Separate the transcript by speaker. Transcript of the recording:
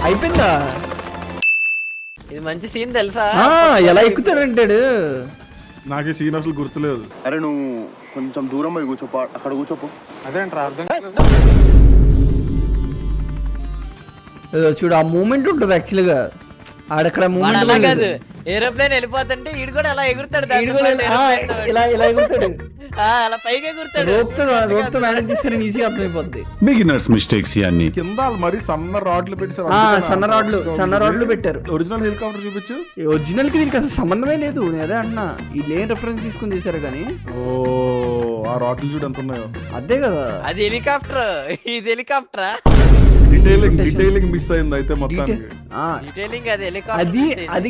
Speaker 1: అయిపోయిందా?
Speaker 2: ఇది మంచి సీన్ తెలుసా?
Speaker 1: ఎలా ఎక్కుతాడంటాడు.
Speaker 3: నాకు ఈ సీన్ అసలు గుర్తులేదు.
Speaker 4: అరే నువ్వు కొంచెం దూరం పోయి కూర్చోపో, అక్కడ కూర్చోపో.
Speaker 5: అదేంట్రా అర్థం
Speaker 1: చూడు ఆ మూమెంట్ ఉంటుంది యాక్చువల్ గా ఆడక్కడ
Speaker 2: అలా కాదు, ఏరోప్లేన్ వెళ్ళిపోతుంటే ఈడు కూడా అలా ఎగురుతాడు,
Speaker 1: ఇలా ఇలా ఎగురుతాడు,
Speaker 2: అలా పైకి ఎగురుతాడు.
Speaker 1: రోప్తో మేనేజ్ చేస్తే ఈజీగా అర్థమైపోద్ది.
Speaker 6: బిగినర్స్ మిస్టేక్స్ ఇవన్నీ.
Speaker 3: కింద మరి సన్న రాడ్లు పెట్టారు.
Speaker 1: సన్న రాడ్లు పెట్టారు.
Speaker 3: ఒరిజినల్ హెలికాప్టర్ చూపించు.
Speaker 1: ఒరిజినల్ కి దీనికి అసలు సంబంధమే లేదు. నేను అదే అంటున్నా, ఈ లేన్ రెఫరెన్స్ తీసుకుని చేశారు కానీ.
Speaker 3: ఓ ఆ రాడ్లు చూడు ఎంత ఉన్నాయో.
Speaker 1: అదే కదా,
Speaker 2: అది హెలికాప్టర్, ఇది హెలికాప్టరా?
Speaker 3: డీటెయిలింగ్ మిస్ అయింది అయితే మొత్తానికి.
Speaker 2: డీటెయిలింగ్ అది హెలికాప్టర్.
Speaker 1: అది